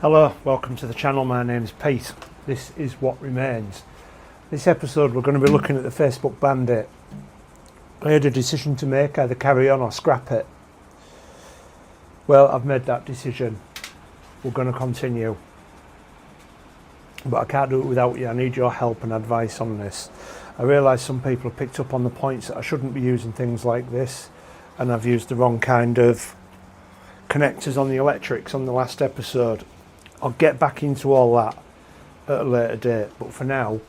Hello, welcome to the channel. My name's Pete. This is What Remains. This episode we're going to be looking at the Facebook Bandit. I had a decision to make, either carry on or scrap it. Well, I've made that decision. We're going to continue. But I can't do it without you. I need your help and advice on this. I realise some people have picked up on the points that I shouldn't be using things like this, and I've used the wrong kind of connectors on the electrics on the last episode. I'll get back into all that at a later date, but for now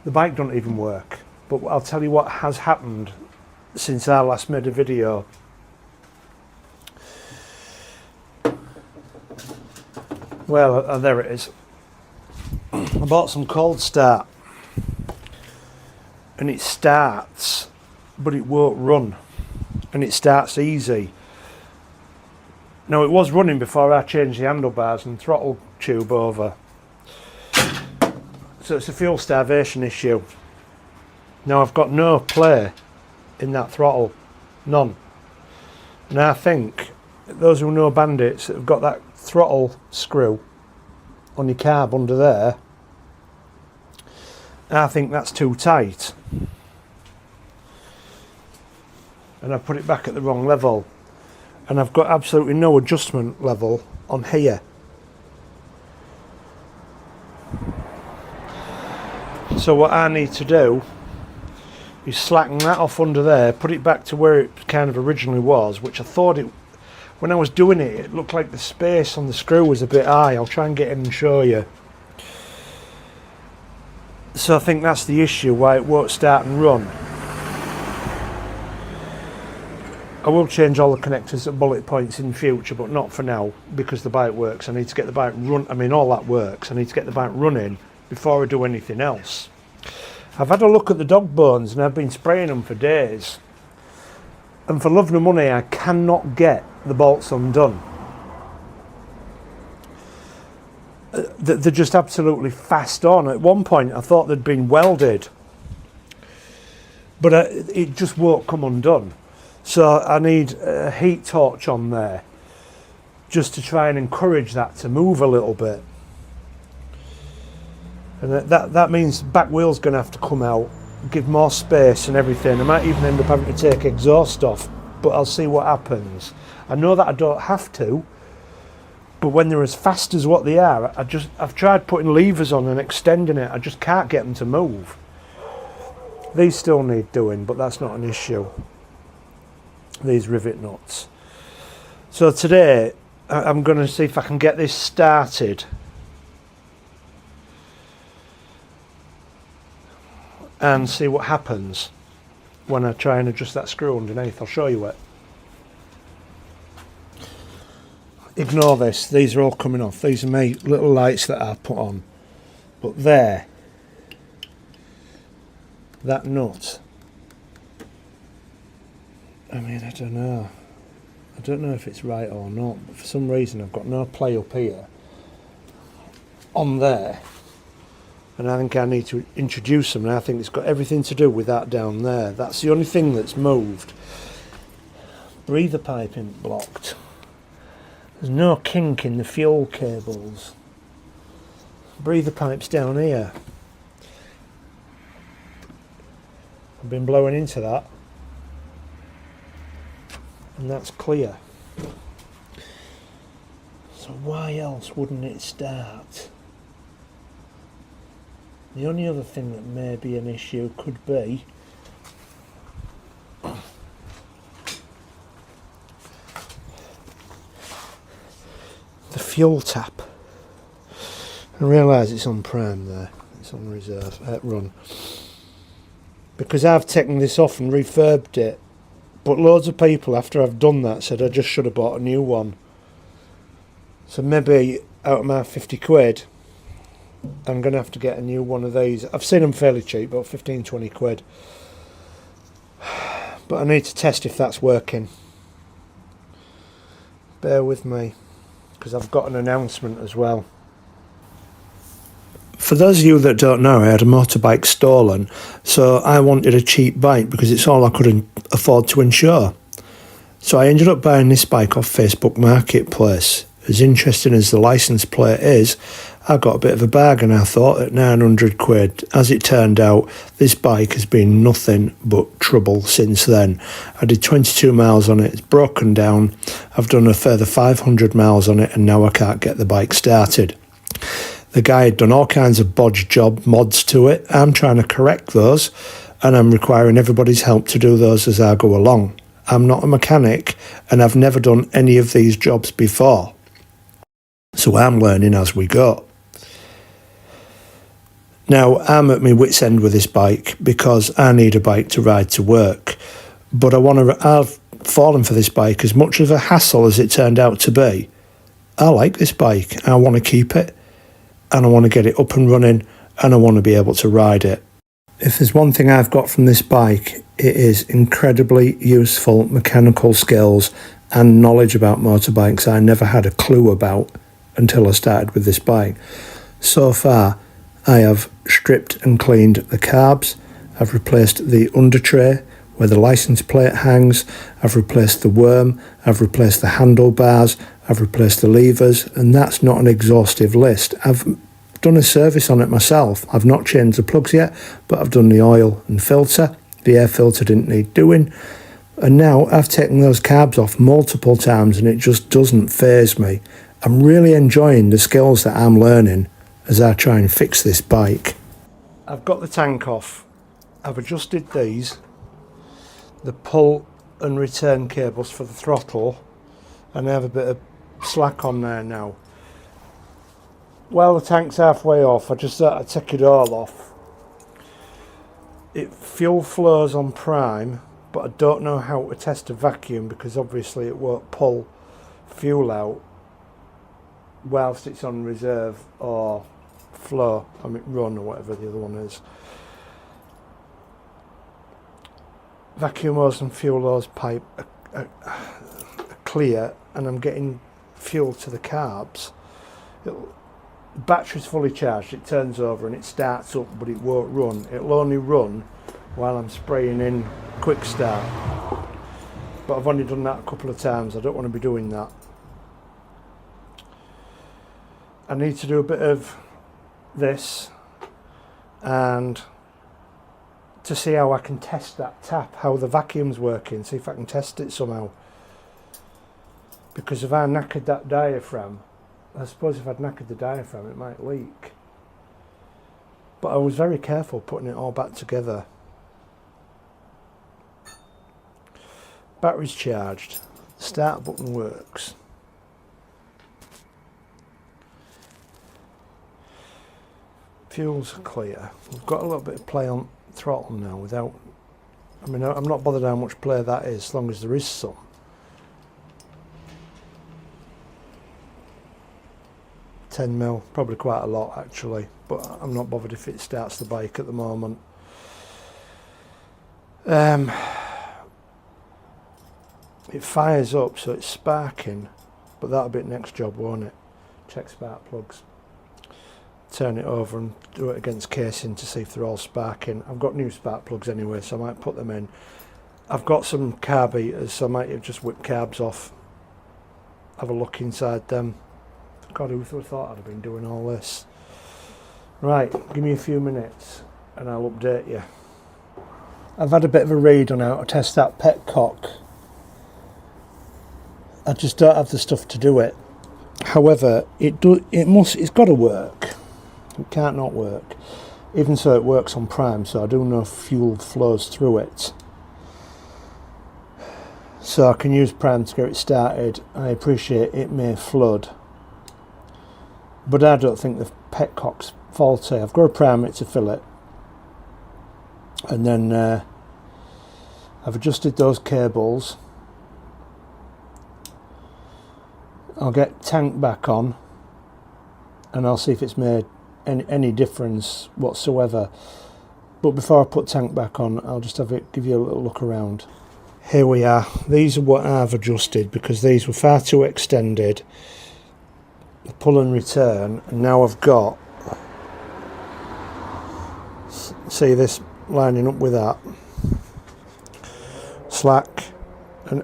the bike don't even work. But I'll tell you what has happened since I last made a video. Well, there it is. I bought some cold start and it starts but it won't run, and it starts easy. Now, it was running before I changed the handlebars and throttle tube over. So it's a fuel starvation issue. Now, I've got no play in that throttle. None. And I think those who know Bandits that have got that throttle screw on your carb under there, I think that's too tight. And I put it back at the wrong level. And I've got absolutely no adjustment level on here. So what I need to do is slacken that off under there, put it back to where it kind of originally was, which I thought it, when I was doing it, it looked like the space on the screw was a bit high. I'll try and get in and show you. So I think that's the issue, why it won't start and run. I will change all the connectors at bullet points in future, but not for now, because the bike works. I need to get the bike all that works. I need to get the bike running before I do anything else. I've had a look at the dog bones and I've been spraying them for days. And for love nor money, I cannot get the bolts undone. They're just absolutely fast on. At one point, I thought they'd been welded, but it just won't come undone. So I need a heat torch on there just to try and encourage that to move a little bit. And that means the back wheel's going to have to come out, give more space and everything. I might even end up having to take exhaust off, but I'll see what happens. I know that I don't have to, but when they're as fast as what they are, I've tried putting levers on and extending it. I just can't get them to move. These still need doing, but that's not an issue. These rivet nuts. So today I'm going to see if I can get this started and see what happens when I try and adjust that screw underneath. I'll show you it. Ignore this, these are all coming off. These are my little lights that I put on, but there, that nut, I mean, I don't know if it's right or not, but for some reason I've got no play up here on there, and I think I need to introduce them, and I think it's got everything to do with that down there. That's the only thing that's moved. Breather pipe isn't blocked. There's no kink in the fuel cables. Breather pipe's down here. I've been blowing into that, and that's clear. So why else wouldn't it start? The only other thing that may be an issue could be the fuel tap. I realise it's on prime there, it's on reserve, run, because I've taken this off and refurbed it. But loads of people after I've done that said I just should have bought a new one. So maybe out of my 50 quid I'm going to have to get a new one of these. I've seen them fairly cheap, about 15-20 quid. But I need to test if that's working. Bear with me, because I've got an announcement as well. For those of you that don't know, I had a motorbike stolen, so I wanted a cheap bike because it's all I could afford to insure. So I ended up buying this bike off Facebook Marketplace. as interesting as the licence plate is, I got a bit of a bargain, I thought, at 900 quid. As it turned out, this bike has been nothing but trouble since then. I did 22 miles on it, it's broken down. I've done a further 500 miles on it, and now I can't get the bike started. The guy had done all kinds of bodge job mods to it. I'm trying to correct those, and I'm requiring everybody's help to do those as I go along. I'm not a mechanic, and I've never done any of these jobs before. So I'm learning as we go. Now, I'm at my wit's end with this bike because I need a bike to ride to work. But I've fallen for this bike as much of a hassle as it turned out to be. I like this bike. I want to keep it, and I want to get it up and running, and I want to be able to ride it. If there's one thing I've got from this bike, it is incredibly useful mechanical skills and knowledge about motorbikes I never had a clue about until I started with this bike. So far, I have stripped and cleaned the carbs, I've replaced the under tray where the license plate hangs, I've replaced the worm, I've replaced the handlebars, I've replaced the levers, and that's not an exhaustive list. I've done a service on it myself. I've not changed the plugs yet, but I've done the oil and filter. The air filter didn't need doing. And now I've taken those carbs off multiple times and it just doesn't faze me. I'm really enjoying the skills that I'm learning as I try and fix this bike. I've got the tank off. I've adjusted these, the pull and return cables for the throttle, and I have a bit of slack on there now. Well, the tank's halfway off, I just thought I'd take it all off. It fuel flows on prime, but I don't know how to test a vacuum because obviously it won't pull fuel out whilst it's on reserve or flow, run or whatever the other one is. Vacuum hose and fuel hose pipe are clear, and I'm getting fuel to the carbs. The battery's fully charged, it turns over and it starts up, but it won't run. It'll only run while I'm spraying in quick start, but I've only done that a couple of times. I don't want to be doing that. I need to do a bit of this and to see how I can test that tap, how the vacuum's working, see if I can test it somehow. Because if I knackered that diaphragm, I suppose if I'd knackered the diaphragm it might leak. But I was very careful putting it all back together. Battery's charged, start button works. Fuel's clear. We've got a little bit of play on throttle now without, I'm not bothered how much play that is as long as there is some. $10mm, probably quite a lot actually, but I'm not bothered if it starts the bike at the moment. It fires up, so it's sparking, but that'll be the next job, won't it? Check spark plugs. Turn it over and do it against casing to see if they're all sparking. I've got new spark plugs anyway, so I might put them in. I've got some carburetors, so I might have just whipped carbs off. Have a look inside them. God, who would have thought I'd have been doing all this? Right, give me a few minutes and I'll update you. I've had a bit of a read on how to test that petcock. I just don't have the stuff to do it. However, it's got to work. It can't not work. Even so, it works on prime, so I do know fuel flows through it. So I can use prime to get it started. I appreciate it may flood, but I don't think the petcock's faulty. I've got to prime it to fill it, and then I've adjusted those cables. I'll get tank back on and I'll see if it's made any difference whatsoever. But before I put tank back on, I'll just give you a little look around. Here we are. These are what I've adjusted because these were far too extended. The pull and return, and now I've got, see this lining up with that, slack, and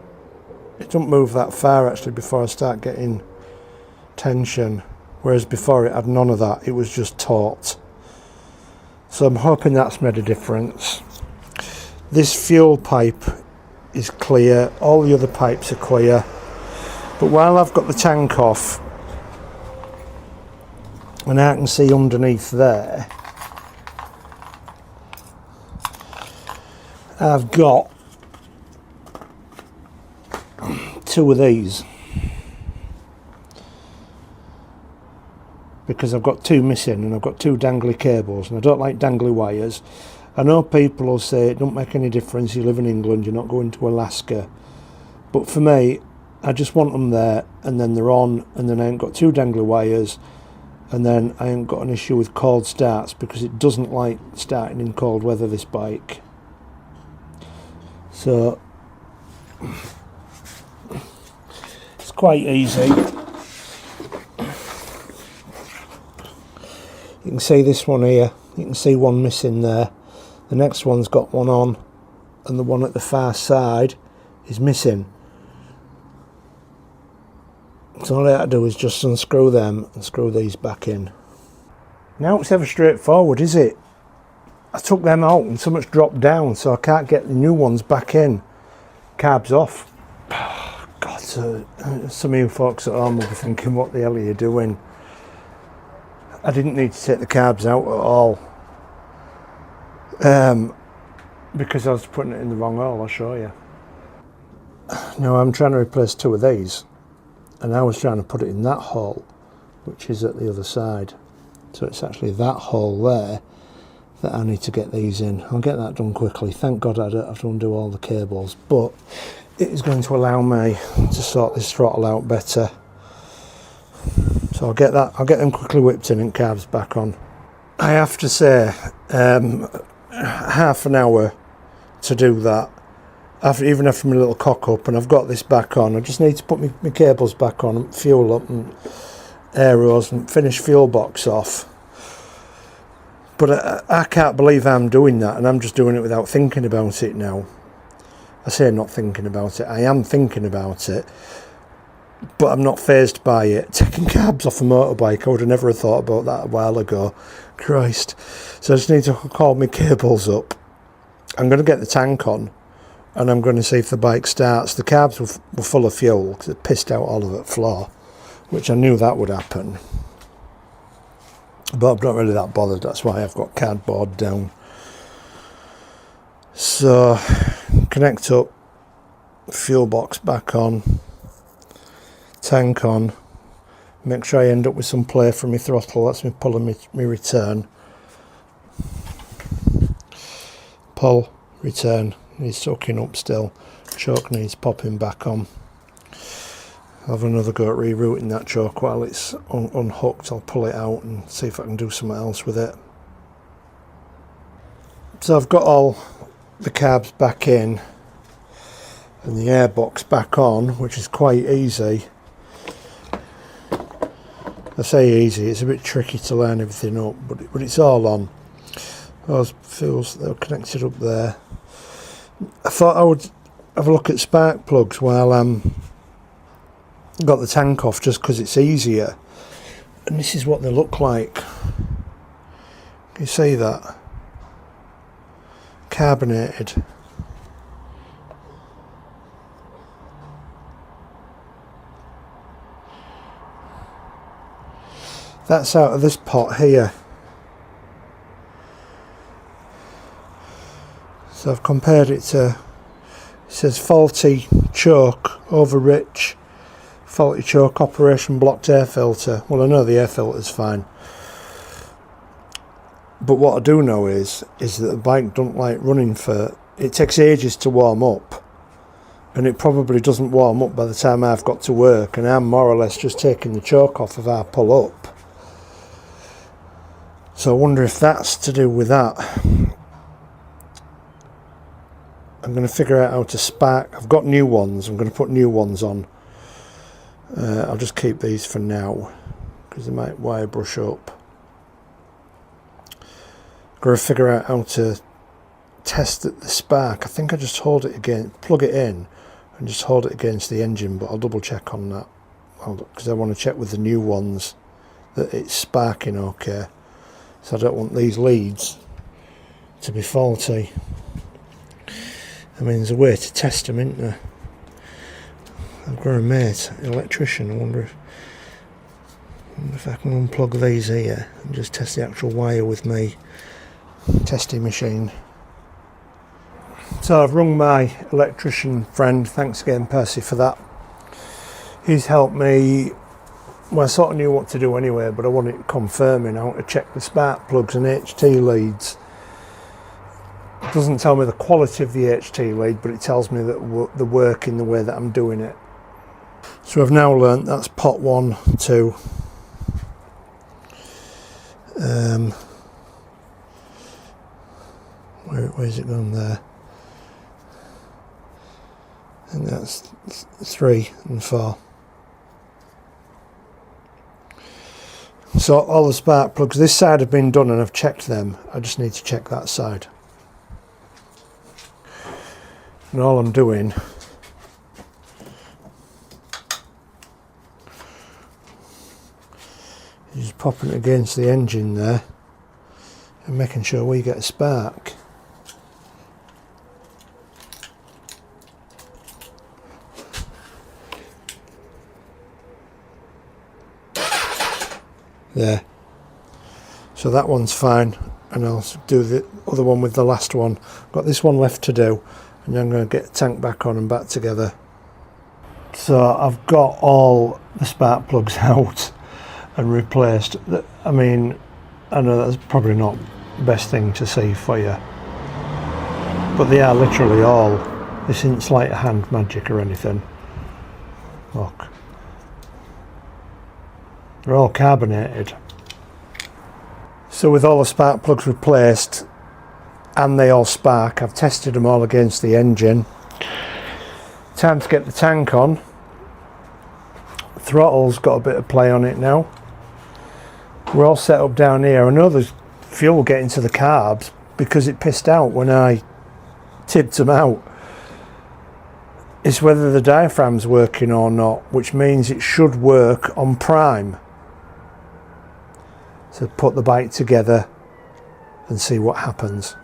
it don't move that far actually before I start getting tension, whereas before it had none of that, it was just taut. So I'm hoping that's made a difference. This fuel pipe is clear, all the other pipes are clear, but while I've got the tank off and I can see underneath there, I've got two of these, because I've got two missing and I've got two dangly cables, and I don't like dangly wires. I know people will say it don't make any difference, you live in England, you're not going to Alaska, but for me, I just want them there, and then they're on, and then I ain't got two dangly wires, and then I ain't got an issue with cold starts, because it doesn't like starting in cold weather, this bike. So it's quite easy. You can see this one here, you can see one missing there. The next one's got one on, and the one at the far side is missing. So all I have to do is just unscrew them and screw these back in. Now it's ever straightforward, is it? I took them out and so much dropped down, so I can't get the new ones back in. Carbs off. God, so some of you folks at home will be thinking, what the hell are you doing? I didn't need to take the carbs out at all. Because I was putting it in the wrong hole, I'll show you. Now I'm trying to replace two of these, and I was trying to put it in that hole, which is at the other side. So it's actually that hole there that I need to get these in. I'll get that done quickly. Thank God I don't have to undo all the cables, but it is going to allow me to sort this throttle out better. So I'll get them quickly whipped in and carbs back on. I have to say, half an hour to do that, even after my little cock up, and I've got this back on. I just need to put my cables back on and fuel up and aeros and finish fuel box off. But I can't believe I'm doing that, and I'm just doing it without thinking about it now. I say not thinking about it, I am thinking about it, but I'm not fazed by it. Taking cabs off a motorbike, I would have never have thought about that a while ago. Christ. So I just need to hook all my cables up. I'm going to get the tank on, and I'm going to see if the bike starts. The carbs were full of fuel because it pissed out all of the floor, which I knew that would happen. But I'm not really that bothered, that's why I've got cardboard down. So, connect up, fuel box back on, tank on, make sure I end up with some play from my throttle, that's me pulling my return. Pull, return, needs sucking up still, choke needs popping back on. I'll have another go at rerouting that choke while it's unhooked. I'll pull it out and see if I can do something else with it. So I've got all the carbs back in and the airbox back on, which is quite easy. I say easy, it's a bit tricky to line everything up, but it's all on. Those fuels, they're connected up there. I thought I would have a look at spark plugs while got the tank off, just because it's easier. And this is what they look like. Can you see that? Carbonated. That's out of this pot here. So I've compared it to, it says faulty choke, over rich, faulty choke operation, blocked air filter. Well, I know the air filter's fine, but what I do know is that the bike don't like running for, it takes ages to warm up, and it probably doesn't warm up by the time I've got to work, and I'm more or less just taking the choke off if I pull up. So I wonder if that's to do with that. I'm going to figure out how to spark. I've got new ones, I'm going to put new ones on. I'll just keep these for now because they might wire brush up. I've got to figure out how to test the spark. I think I just hold it again, plug it in and just hold it against the engine, but I'll double check on that. because I want to check with the new ones that it's sparking okay. So I don't want these leads to be faulty. I mean, there's a way to test them, isn't there? I've got a mate, an electrician. I wonder if I can unplug these here and just test the actual wire with my testing machine. So I've rung my electrician friend, thanks again Percy for that. He's helped me. Well, I sort of knew what to do anyway, but I wanted confirming. I want to check the spark plugs and HT leads. It doesn't tell me the quality of the HT lead, but it tells me that the work in the way that I'm doing it. So I've now learnt that's pot 1, 2. Where's it gone there? And that's 3 and 4. So all the spark plugs this side have been done and I've checked them. I just need to check that side. And all I'm doing is just popping it against the engine there and making sure we get a spark. There. So that one's fine, and I'll do the other one with the last one. Got this one left to do, and then I'm going to get the tank back on and back together. So I've got all the spark plugs out and replaced. I mean, I know that's probably not the best thing to see for you, but they are literally all. This isn't sleight of hand magic or anything. Look. They're all carbonated. So with all the spark plugs replaced and they all spark, I've tested them all against the engine. Time to get the tank on. Throttle's got a bit of play on it now. We're all set up down here. I know there's fuel getting to the carbs because it pissed out when I tipped them out. It's whether the diaphragm's working or not, which means it should work on prime. So put the bike together and see what happens.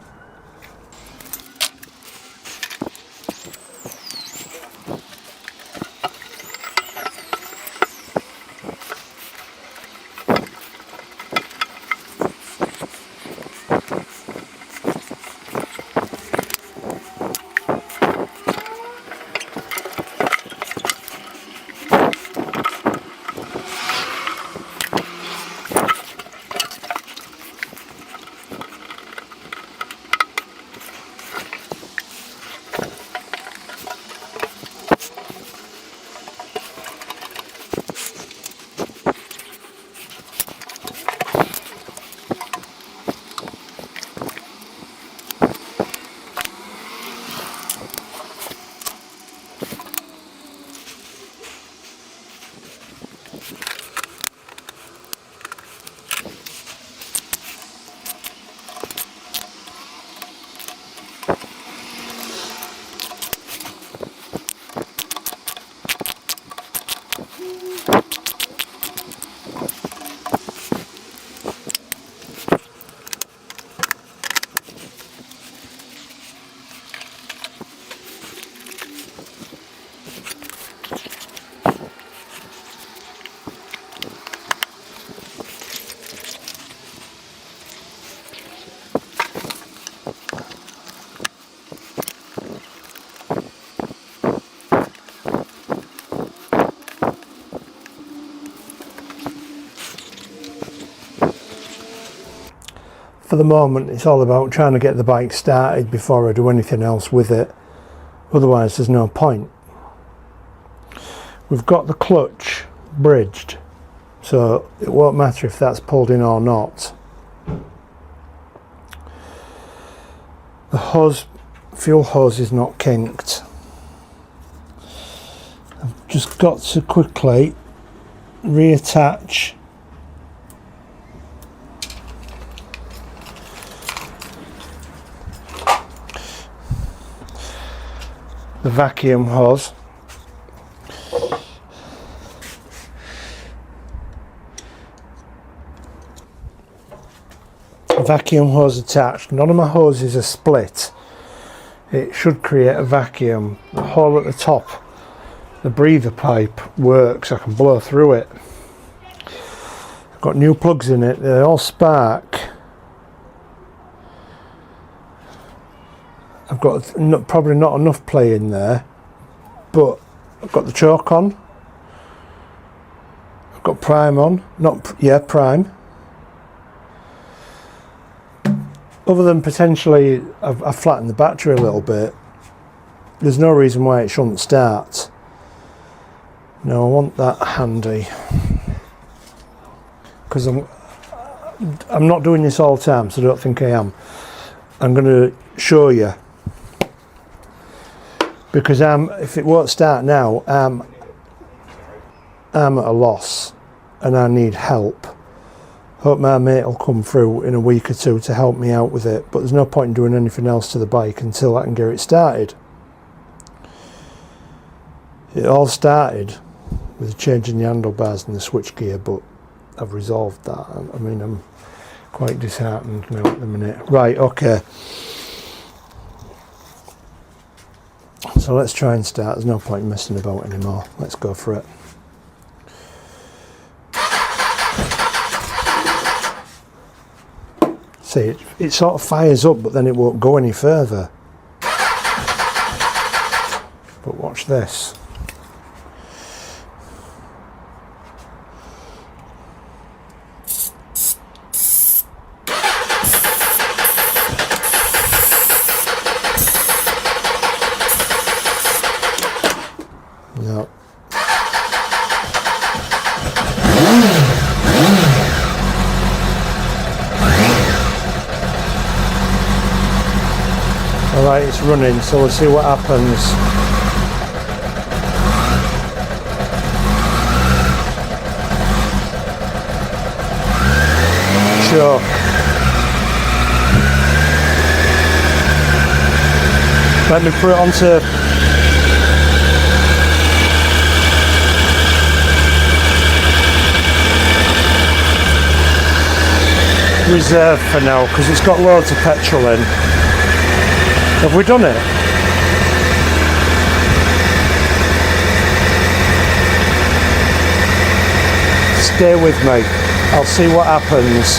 For the moment, it's all about trying to get the bike started before I do anything else with it. Otherwise, there's no point. We've got the clutch bridged, so it won't matter if that's pulled in or not. The hose, fuel hose is not kinked. I've just got to quickly reattach the vacuum hose vacuum hose attached. None of my hoses are split. It should create a vacuum. The hole at the top, the breather pipe, works. I can blow through it. I've got new plugs in it. They all spark. I've got probably not enough play in there, but I've got the choke on. I've got prime on. Prime. Other than potentially I've flattened the battery a little bit, there's no reason why it shouldn't start. No, I want that handy, because I'm not doing this all the time, so I don't think I am. I'm going to show you, because if it won't start now, I'm at a loss and I need help. Hope my mate will come through in a week or two to help me out with it, but there's no point in doing anything else to the bike until I can get it started. It all started with changing the handlebars and the switchgear, but I've resolved that. I mean, I'm quite disheartened now at the minute. Right, okay. So let's try and start. There's no point in messing about anymore. Let's go for it. See, it sort of fires up, but then it won't go any further. But watch this. No. Alright, it's running, so we'll see what happens. Choke. Let me put it onto reserve for now, because it's got loads of petrol in. Have we done it? Stay with me. I'll see what happens.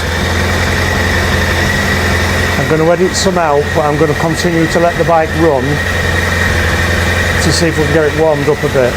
I'm going to edit some out, but I'm going to continue to let the bike run to see if we can get it warmed up a bit.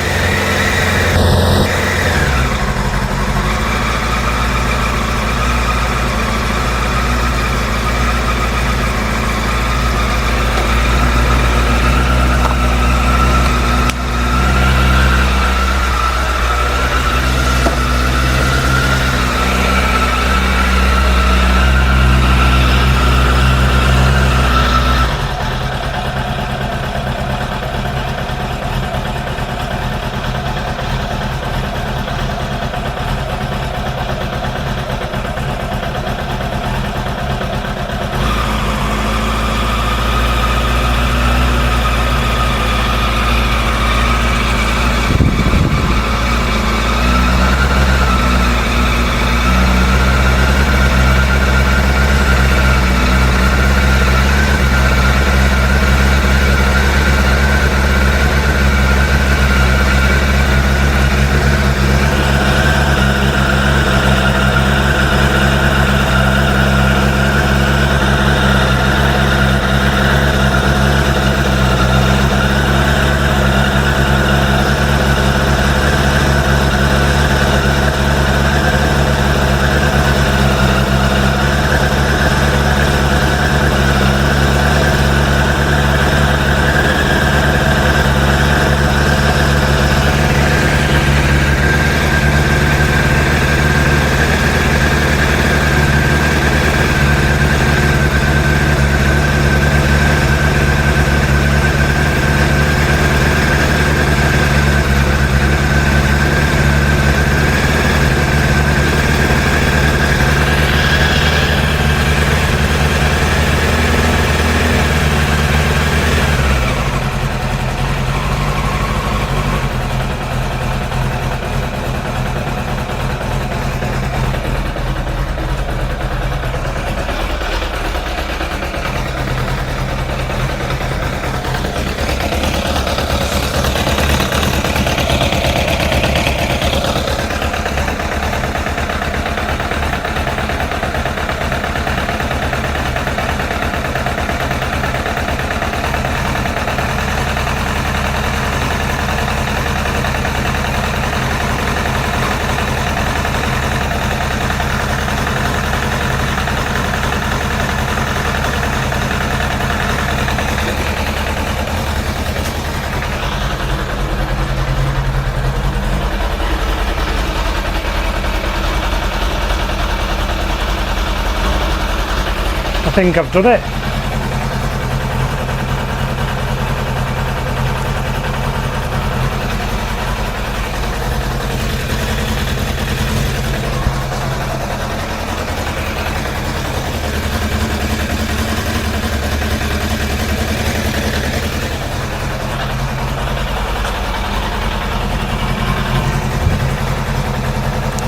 think I've done it.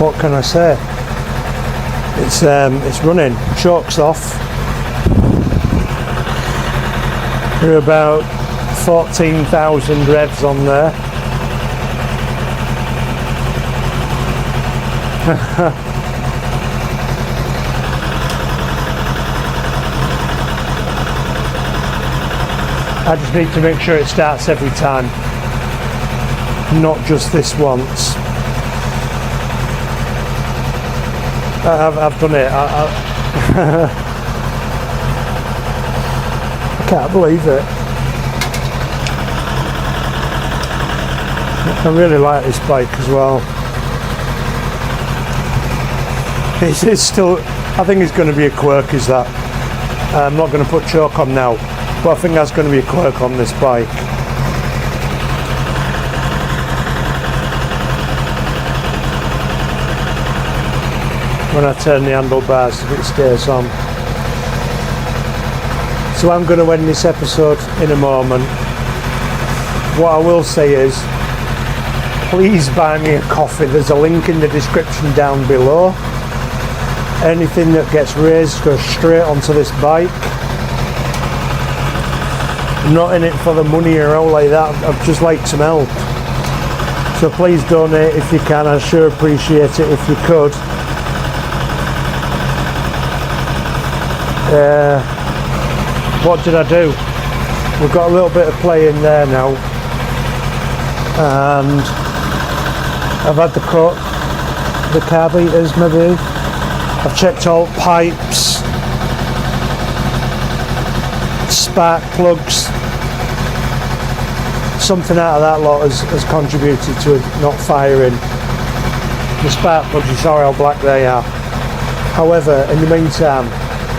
What can I say? It's running. Choke's off. We're about 14,000 revs on there. I just need to make sure it starts every time, not just this once. I've done it. I can't believe it. I really like this bike as well. It's still, I think it's going to be a quirk, is that. I'm not going to put choke on now, but I think that's going to be a quirk on this bike. When I turn the handlebars, if it stays on. So I'm going to end this episode in a moment. What I will say is, please buy me a coffee. There's a link in the description down below. Anything that gets raised goes straight onto this bike. I'm not in it for the money or all like that. I'd just like some help. So please donate if you can. I'd sure appreciate it if you could. What did I do? We've got a little bit of play in there now, and I've had the carburetors maybe. I've checked all pipes, spark plugs. Something out of that lot has contributed to it not firing. The spark plugs, you saw how black they are. However, in the meantime,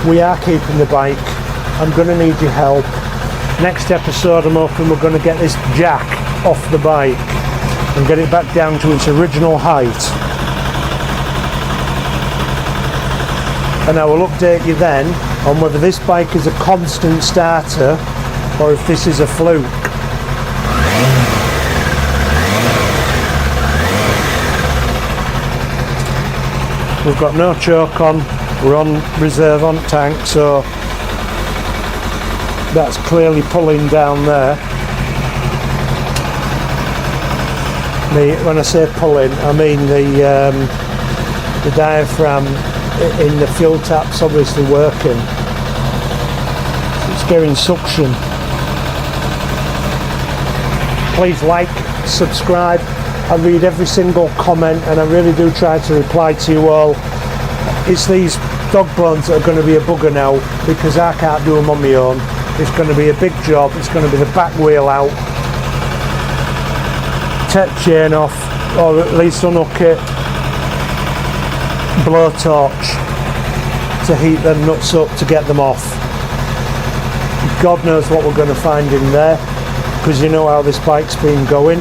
we are keeping the bike. I'm going to need your help. Next episode, I'm hoping we're going to get this jack off the bike and get it back down to its original height. And I will update you then on whether this bike is a constant starter or if this is a fluke. We've got no choke on. We're on reserve on tank, so that's clearly pulling down there. When I say pulling, I mean the diaphragm in the fuel tap's obviously working. It's getting suction. Please like, subscribe. I read every single comment and I really do try to reply to you all. It's these dog bones that are going to be a bugger now because I can't do them on my own. It's going to be a big job. It's going to be the back wheel out, take chain off, or at least unhook it, blowtorch to heat them nuts up to get them off. God knows what we're going to find in there, because you know how this bike's been going.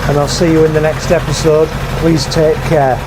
And I'll see you in the next episode. Please take care.